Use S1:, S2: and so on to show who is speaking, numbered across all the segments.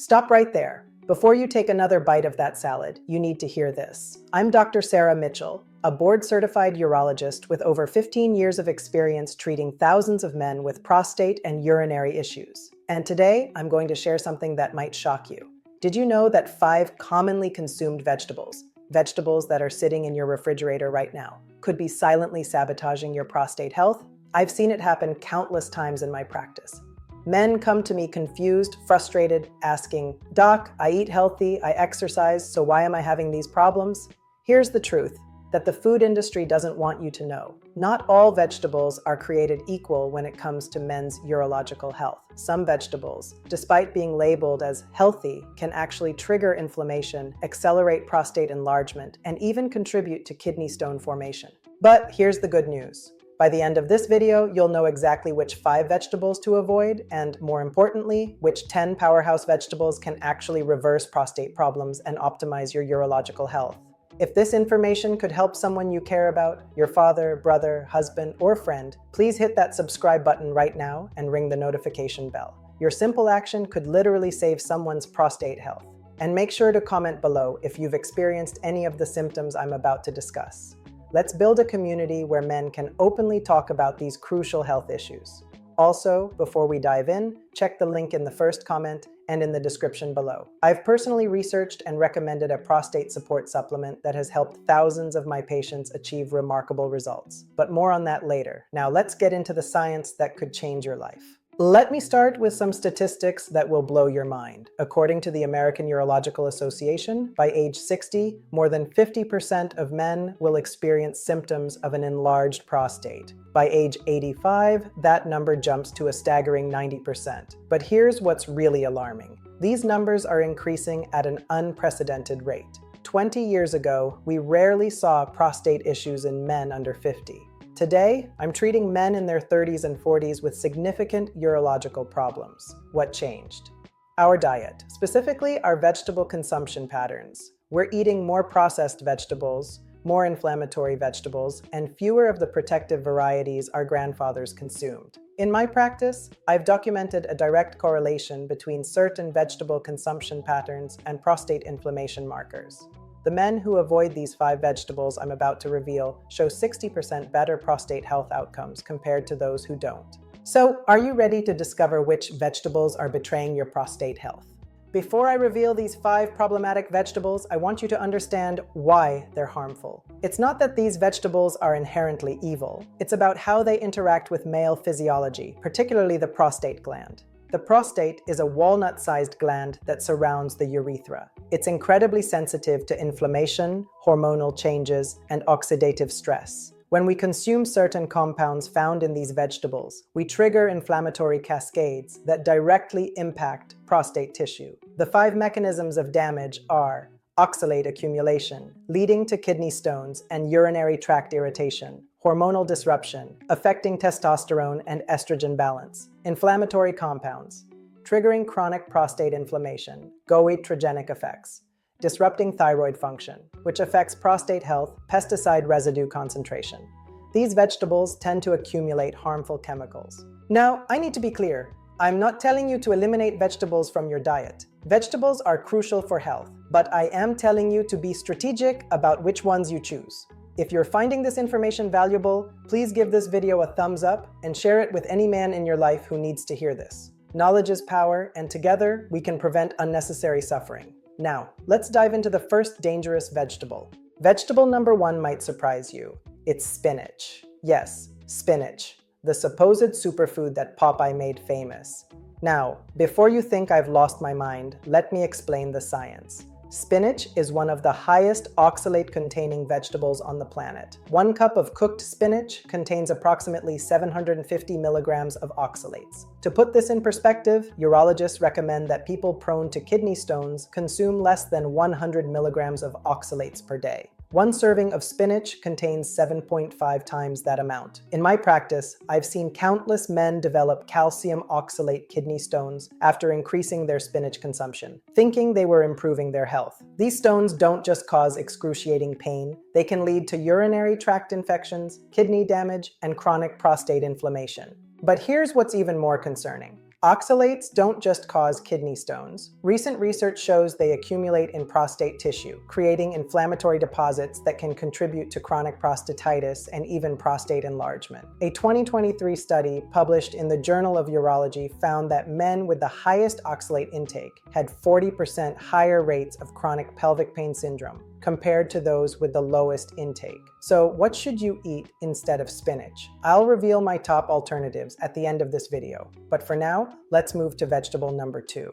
S1: Stop right there. Before you take another bite of that salad, you need to hear this. I'm Dr. Sarah Mitchell, a board-certified urologist with over 15 years of experience treating thousands of men with prostate and urinary issues. And today, I'm going to share something that might shock you. Did you know that 5 commonly consumed vegetables that are sitting in your refrigerator right now, could be silently sabotaging your prostate health? I've seen it happen countless times in my practice. Men come to me confused, frustrated, asking, "Doc, I eat healthy, I exercise, so why am I having these problems?" Here's the truth that the food industry doesn't want you to know. Not all vegetables are created equal when it comes to men's urological health. Some vegetables, despite being labeled as healthy, can actually trigger inflammation, accelerate prostate enlargement, and even contribute to kidney stone formation. But here's the good news. By the end of this video, you'll know exactly which 5 vegetables to avoid, and more importantly, which 10 powerhouse vegetables can actually reverse prostate problems and optimize your urological health. If this information could help someone you care about, your father, brother, husband, or friend, please hit that subscribe button right now and ring the notification bell. Your simple action could literally save someone's prostate health. And make sure to comment below if you've experienced any of the symptoms I'm about to discuss. Let's build a community where men can openly talk about these crucial health issues. Also, before we dive in, check the link in the first comment and in the description below. I've personally researched and recommended a prostate support supplement that has helped thousands of my patients achieve remarkable results. But more on that later. Now let's get into the science that could change your life. Let me start with some statistics that will blow your mind. According to the American Urological Association, by age 60, more than 50% of men will experience symptoms of an enlarged prostate. By age 85, that number jumps to a staggering 90%. But here's what's really alarming. These numbers are increasing at an unprecedented rate. 20 years ago, we rarely saw prostate issues in men under 50. Today, I'm treating men in their 30s and 40s with significant urological problems. What changed? Our diet, specifically our vegetable consumption patterns. We're eating more processed vegetables, more inflammatory vegetables, and fewer of the protective varieties our grandfathers consumed. In my practice, I've documented a direct correlation between certain vegetable consumption patterns and prostate inflammation markers. The men who avoid these 5 vegetables I'm about to reveal show 60% better prostate health outcomes compared to those who don't. So, are you ready to discover which vegetables are betraying your prostate health? Before I reveal these 5 problematic vegetables, I want you to understand why they're harmful. It's not that these vegetables are inherently evil. It's about how they interact with male physiology, particularly the prostate gland. The prostate is a walnut-sized gland that surrounds the urethra. It's incredibly sensitive to inflammation, hormonal changes, and oxidative stress. When we consume certain compounds found in these vegetables, we trigger inflammatory cascades that directly impact prostate tissue. The 5 mechanisms of damage are oxalate accumulation, leading to kidney stones and urinary tract irritation; hormonal disruption, affecting testosterone and estrogen balance; inflammatory compounds, triggering chronic prostate inflammation, goitrogenic effects; disrupting thyroid function, which affects prostate health; pesticide residue concentration. These vegetables tend to accumulate harmful chemicals. Now, I need to be clear. I'm not telling you to eliminate vegetables from your diet. Vegetables are crucial for health, but I am telling you to be strategic about which ones you choose. If you're finding this information valuable, please give this video a thumbs up and share it with any man in your life who needs to hear this. Knowledge is power, and together we can prevent unnecessary suffering. Now, let's dive into the first dangerous vegetable. Vegetable number 1 might surprise you. It's spinach. Yes, spinach, the supposed superfood that Popeye made famous. Now, before you think I've lost my mind, let me explain the science. Spinach is one of the highest oxalate-containing vegetables on the planet. 1 cup of cooked spinach contains approximately 750 milligrams of oxalates. To put this in perspective, urologists recommend that people prone to kidney stones consume less than 100 milligrams of oxalates per day. 1 serving of spinach contains 7.5 times that amount. In my practice, I've seen countless men develop calcium oxalate kidney stones after increasing their spinach consumption, thinking they were improving their health. These stones don't just cause excruciating pain, they can lead to urinary tract infections, kidney damage, and chronic prostate inflammation. But here's what's even more concerning. Oxalates don't just cause kidney stones. Recent research shows they accumulate in prostate tissue, creating inflammatory deposits that can contribute to chronic prostatitis and even prostate enlargement. A 2023 study published in the Journal of Urology found that men with the highest oxalate intake had 40% higher rates of chronic pelvic pain syndrome compared to those with the lowest intake. So what should you eat instead of spinach? I'll reveal my top alternatives at the end of this video, but for now, let's move to vegetable number 2.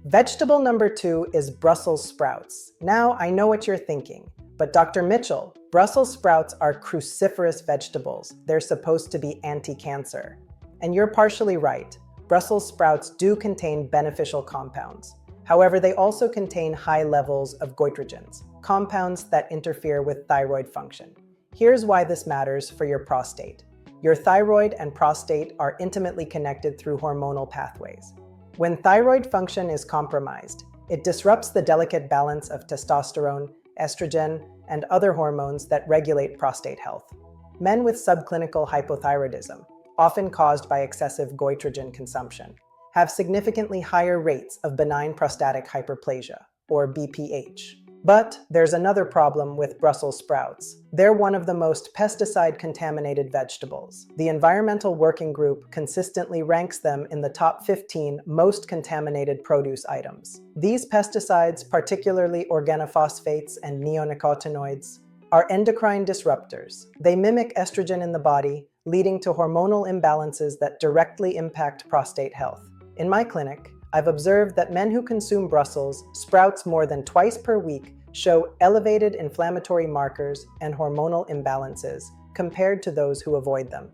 S1: Vegetable number 2 is Brussels sprouts. Now, I know what you're thinking, but Dr. Mitchell, Brussels sprouts are cruciferous vegetables. They're supposed to be anti-cancer. And you're partially right. Brussels sprouts do contain beneficial compounds. However, they also contain high levels of goitrogens, compounds that interfere with thyroid function. Here's why this matters for your prostate. Your thyroid and prostate are intimately connected through hormonal pathways. When thyroid function is compromised, it disrupts the delicate balance of testosterone, estrogen, and other hormones that regulate prostate health. Men with subclinical hypothyroidism, often caused by excessive goitrogen consumption, have significantly higher rates of benign prostatic hyperplasia, or BPH. But there's another problem with Brussels sprouts. They're one of the most pesticide-contaminated vegetables. The Environmental Working Group consistently ranks them in the top 15 most contaminated produce items. These pesticides, particularly organophosphates and neonicotinoids, are endocrine disruptors. They mimic estrogen in the body, leading to hormonal imbalances that directly impact prostate health. In my clinic, I've observed that men who consume Brussels sprouts more than twice per week show elevated inflammatory markers and hormonal imbalances compared to those who avoid them.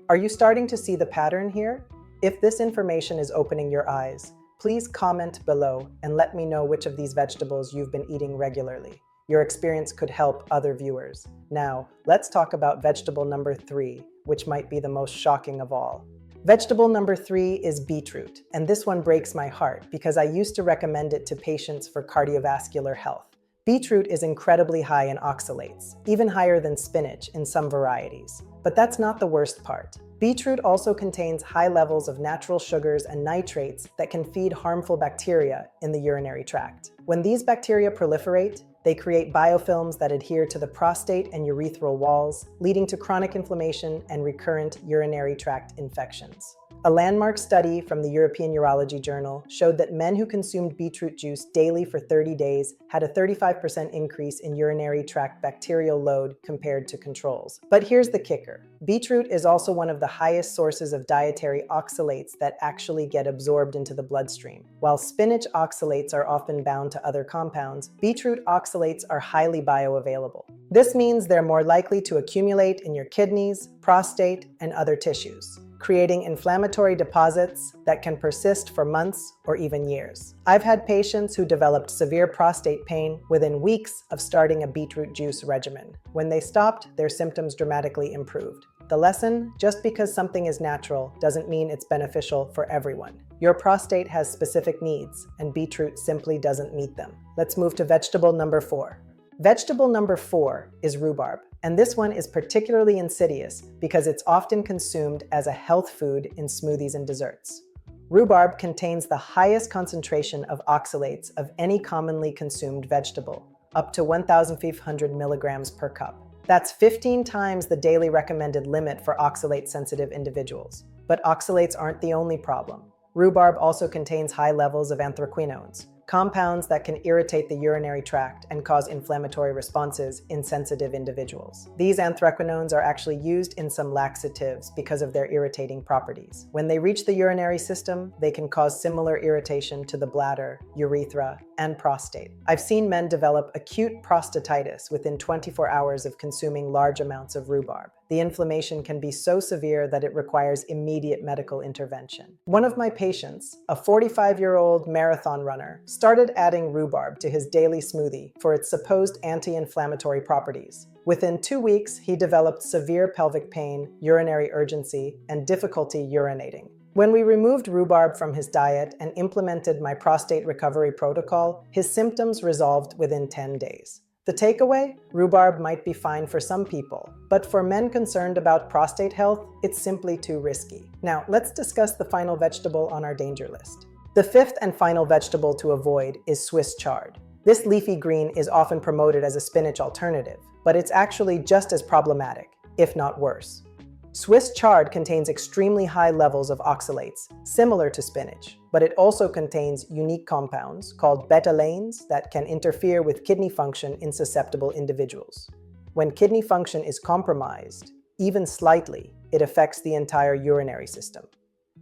S1: Are you starting to see the pattern here? If this information is opening your eyes, please comment below and let me know which of these vegetables you've been eating regularly. Your experience could help other viewers. Now, let's talk about vegetable number 3, which might be the most shocking of all. Vegetable number 3 is beetroot, and this one breaks my heart because I used to recommend it to patients for cardiovascular health. Beetroot is incredibly high in oxalates, even higher than spinach in some varieties. But that's not the worst part. Beetroot also contains high levels of natural sugars and nitrates that can feed harmful bacteria in the urinary tract. When these bacteria proliferate, they create biofilms that adhere to the prostate and urethral walls, leading to chronic inflammation and recurrent urinary tract infections. A landmark study from the European Urology Journal showed that men who consumed beetroot juice daily for 30 days had a 35% increase in urinary tract bacterial load compared to controls. But here's the kicker. Beetroot is also one of the highest sources of dietary oxalates that actually get absorbed into the bloodstream. While spinach oxalates are often bound to other compounds, beetroot oxalates are highly bioavailable. This means they're more likely to accumulate in your kidneys, prostate, and other tissues, creating inflammatory deposits that can persist for months or even years. I've had patients who developed severe prostate pain within weeks of starting a beetroot juice regimen. When they stopped, their symptoms dramatically improved. The lesson: just because something is natural doesn't mean it's beneficial for everyone. Your prostate has specific needs, and beetroot simply doesn't meet them. Let's move to vegetable number 4. Vegetable number 4 is rhubarb, and this one is particularly insidious because it's often consumed as a health food in smoothies and desserts. Rhubarb contains the highest concentration of oxalates of any commonly consumed vegetable, up to 1,500 milligrams per cup. That's 15 times the daily recommended limit for oxalate-sensitive individuals. But oxalates aren't the only problem. Rhubarb also contains high levels of anthraquinones, compounds that can irritate the urinary tract and cause inflammatory responses in sensitive individuals. These anthraquinones are actually used in some laxatives because of their irritating properties. When they reach the urinary system, they can cause similar irritation to the bladder, urethra, and prostate. I've seen men develop acute prostatitis within 24 hours of consuming large amounts of rhubarb. The inflammation can be so severe that it requires immediate medical intervention. One of my patients, a 45-year-old marathon runner, started adding rhubarb to his daily smoothie for its supposed anti-inflammatory properties. Within 2 weeks, he developed severe pelvic pain, urinary urgency, and difficulty urinating. When we removed rhubarb from his diet and implemented my prostate recovery protocol, his symptoms resolved within 10 days. The takeaway? Rhubarb might be fine for some people, but for men concerned about prostate health, it's simply too risky. Now, let's discuss the final vegetable on our danger list. The fifth and final vegetable to avoid is Swiss chard. This leafy green is often promoted as a spinach alternative, but it's actually just as problematic, if not worse. Swiss chard contains extremely high levels of oxalates, similar to spinach, but it also contains unique compounds called betalains that can interfere with kidney function in susceptible individuals. When kidney function is compromised, even slightly, it affects the entire urinary system.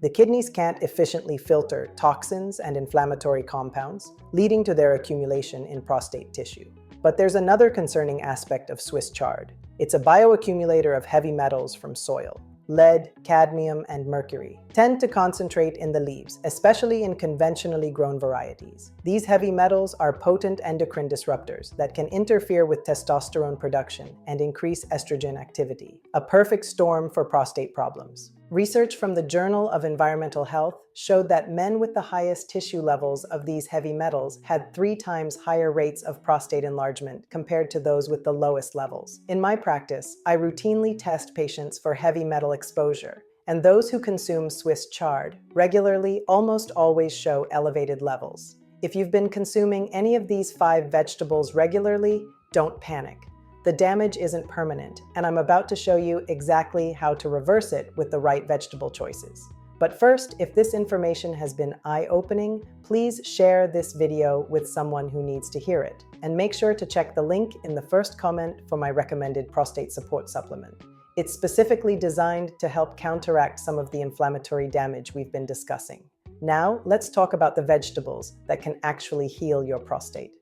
S1: The kidneys can't efficiently filter toxins and inflammatory compounds, leading to their accumulation in prostate tissue. But there's another concerning aspect of Swiss chard. It's a bioaccumulator of heavy metals from soil. Lead, cadmium, and mercury tend to concentrate in the leaves, especially in conventionally grown varieties. These heavy metals are potent endocrine disruptors that can interfere with testosterone production and increase estrogen activity, a perfect storm for prostate problems. Research from the Journal of Environmental Health showed that men with the highest tissue levels of these heavy metals had 3 times higher rates of prostate enlargement compared to those with the lowest levels. In my practice, I routinely test patients for heavy metal exposure, and those who consume Swiss chard regularly almost always show elevated levels. If you've been consuming any of these 5 vegetables regularly, don't panic. The damage isn't permanent, and I'm about to show you exactly how to reverse it with the right vegetable choices. But first, if this information has been eye-opening, please share this video with someone who needs to hear it. And make sure to check the link in the first comment for my recommended prostate support supplement. It's specifically designed to help counteract some of the inflammatory damage we've been discussing. Now, let's talk about the vegetables that can actually heal your prostate.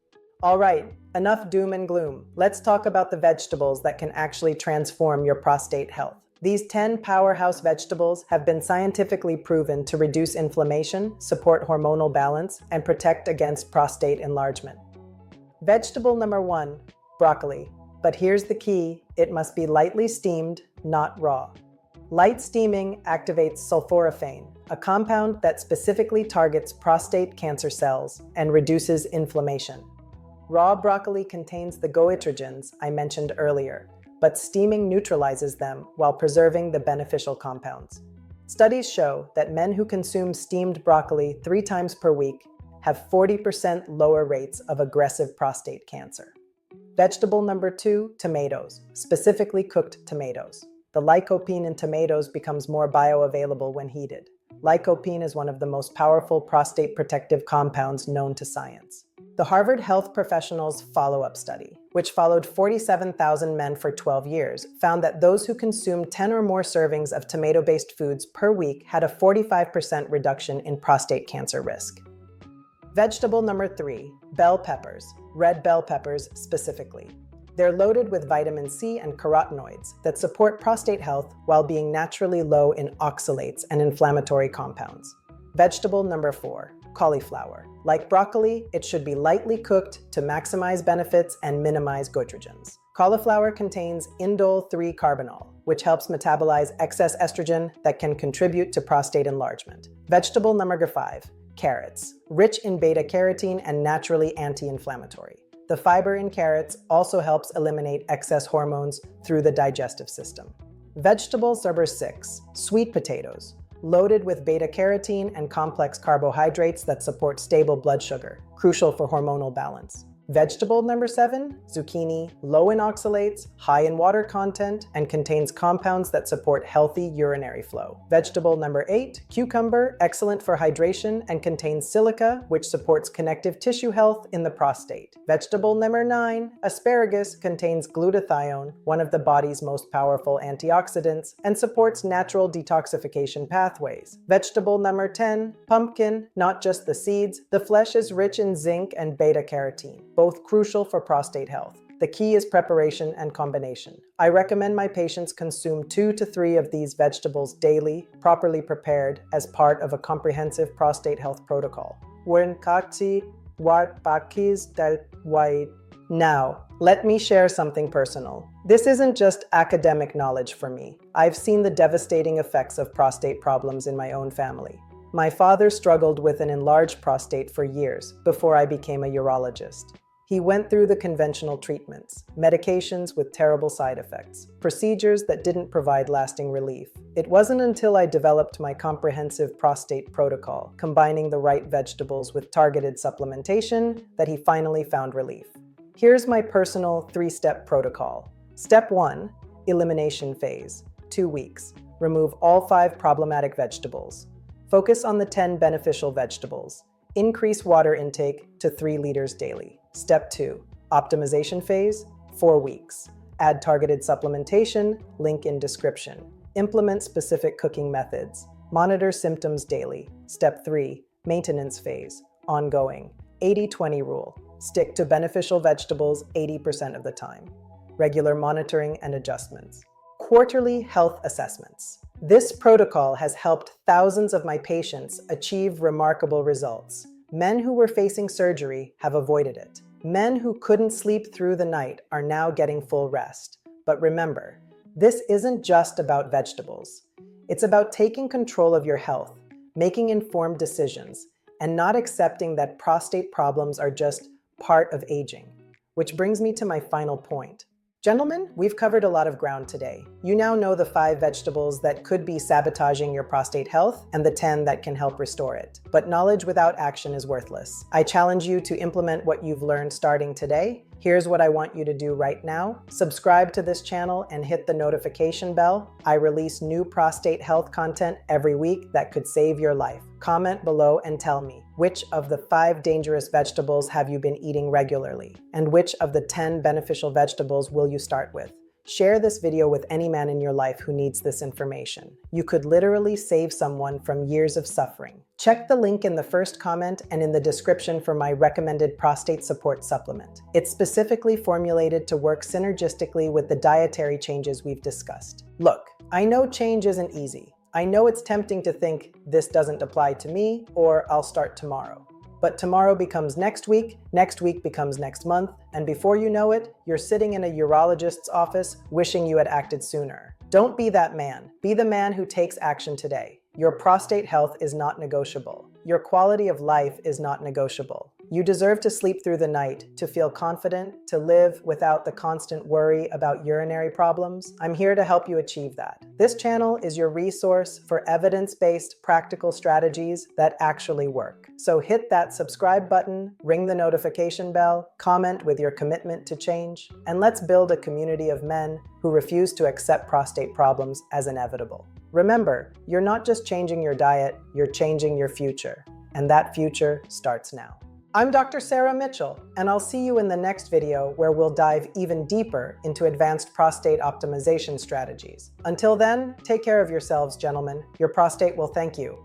S1: All right, enough doom and gloom. Let's talk about the vegetables that can actually transform your prostate health. These 10 powerhouse vegetables have been scientifically proven to reduce inflammation, support hormonal balance, and protect against prostate enlargement. Vegetable number 1, broccoli. But here's the key, it must be lightly steamed, not raw. Light steaming activates sulforaphane, a compound that specifically targets prostate cancer cells and reduces inflammation. Raw broccoli contains the goitrogens I mentioned earlier, but steaming neutralizes them while preserving the beneficial compounds. Studies show that men who consume steamed broccoli 3 times per week have 40% lower rates of aggressive prostate cancer. Vegetable number 2, tomatoes, specifically cooked tomatoes. The lycopene in tomatoes becomes more bioavailable when heated. Lycopene is one of the most powerful prostate protective compounds known to science. The Harvard Health Professionals follow-up study, which followed 47,000 men for 12 years, found that those who consumed 10 or more servings of tomato-based foods per week had a 45% reduction in prostate cancer risk. Vegetable number 3, bell peppers, red bell peppers specifically. They're loaded with vitamin C and carotenoids that support prostate health while being naturally low in oxalates and inflammatory compounds. Vegetable number 4, cauliflower. Like broccoli, it should be lightly cooked to maximize benefits and minimize goitrogens. Cauliflower contains indole 3-carbinol, which helps metabolize excess estrogen that can contribute to prostate enlargement. Vegetable number 5, carrots, rich in beta-carotene and naturally anti-inflammatory. The fiber in carrots also helps eliminate excess hormones through the digestive system. Vegetable number 6, sweet potatoes, loaded with beta-carotene and complex carbohydrates that support stable blood sugar, crucial for hormonal balance. Vegetable number 7, zucchini, low in oxalates, high in water content, and contains compounds that support healthy urinary flow. Vegetable number 8, cucumber, excellent for hydration and contains silica, which supports connective tissue health in the prostate. Vegetable number 9, asparagus, contains glutathione, one of the body's most powerful antioxidants, and supports natural detoxification pathways. Vegetable number 10, pumpkin, not just the seeds, the flesh is rich in zinc and beta-carotene, both crucial for prostate health. The key is preparation and combination. I recommend my patients consume 2 to 3 of these vegetables daily, properly prepared, as part of a comprehensive prostate health protocol. Now, let me share something personal. This isn't just academic knowledge for me. I've seen the devastating effects of prostate problems in my own family. My father struggled with an enlarged prostate for years before I became a urologist. He went through the conventional treatments, medications with terrible side effects, procedures that didn't provide lasting relief. It wasn't until I developed my comprehensive prostate protocol, combining the right vegetables with targeted supplementation, that he finally found relief. Here's my personal 3-step protocol. Step 1, elimination phase, 2 weeks. Remove all 5 problematic vegetables. Focus on the 10 beneficial vegetables. Increase water intake to 3 liters daily. Step 2, optimization phase, 4 weeks. Add targeted supplementation, link in description. Implement specific cooking methods. Monitor symptoms daily. Step 3, maintenance phase, ongoing. 80-20 rule. Stick to beneficial vegetables 80% of the time. Regular monitoring and adjustments. Quarterly health assessments. This protocol has helped thousands of my patients achieve remarkable results. Men who were facing surgery have avoided it. Men who couldn't sleep through the night are now getting full rest. But remember, this isn't just about vegetables. It's about taking control of your health, making informed decisions, and not accepting that prostate problems are just part of aging. Which brings me to my final point. Gentlemen, we've covered a lot of ground today. You now know the 5 vegetables that could be sabotaging your prostate health and the 10 that can help restore it. But knowledge without action is worthless. I challenge you to implement what you've learned starting today. Here's what I want you to do right now. Subscribe to this channel and hit the notification bell. I release new prostate health content every week that could save your life. Comment below and tell me, which of the 5 dangerous vegetables have you been eating regularly? And which of the 10 beneficial vegetables will you start with? Share this video with any man in your life who needs this information. You could literally save someone from years of suffering. Check the link in the first comment and in the description for my recommended prostate support supplement. It's specifically formulated to work synergistically with the dietary changes we've discussed. Look, I know change isn't easy. I know it's tempting to think this doesn't apply to me, or I'll start tomorrow. But tomorrow becomes next week becomes next month, and before you know it, you're sitting in a urologist's office wishing you had acted sooner. Don't be that man. Be the man who takes action today. Your prostate health is not negotiable. Your quality of life is not negotiable. You deserve to sleep through the night, to feel confident, to live without the constant worry about urinary problems. I'm here to help you achieve that. This channel is your resource for evidence-based practical strategies that actually work. So hit that subscribe button, ring the notification bell, comment with your commitment to change, and let's build a community of men who refuse to accept prostate problems as inevitable. Remember, you're not just changing your diet, you're changing your future. And that future starts now. I'm Dr. Sarah Mitchell, and I'll see you in the next video where we'll dive even deeper into advanced prostate optimization strategies. Until then, take care of yourselves, gentlemen. Your prostate will thank you.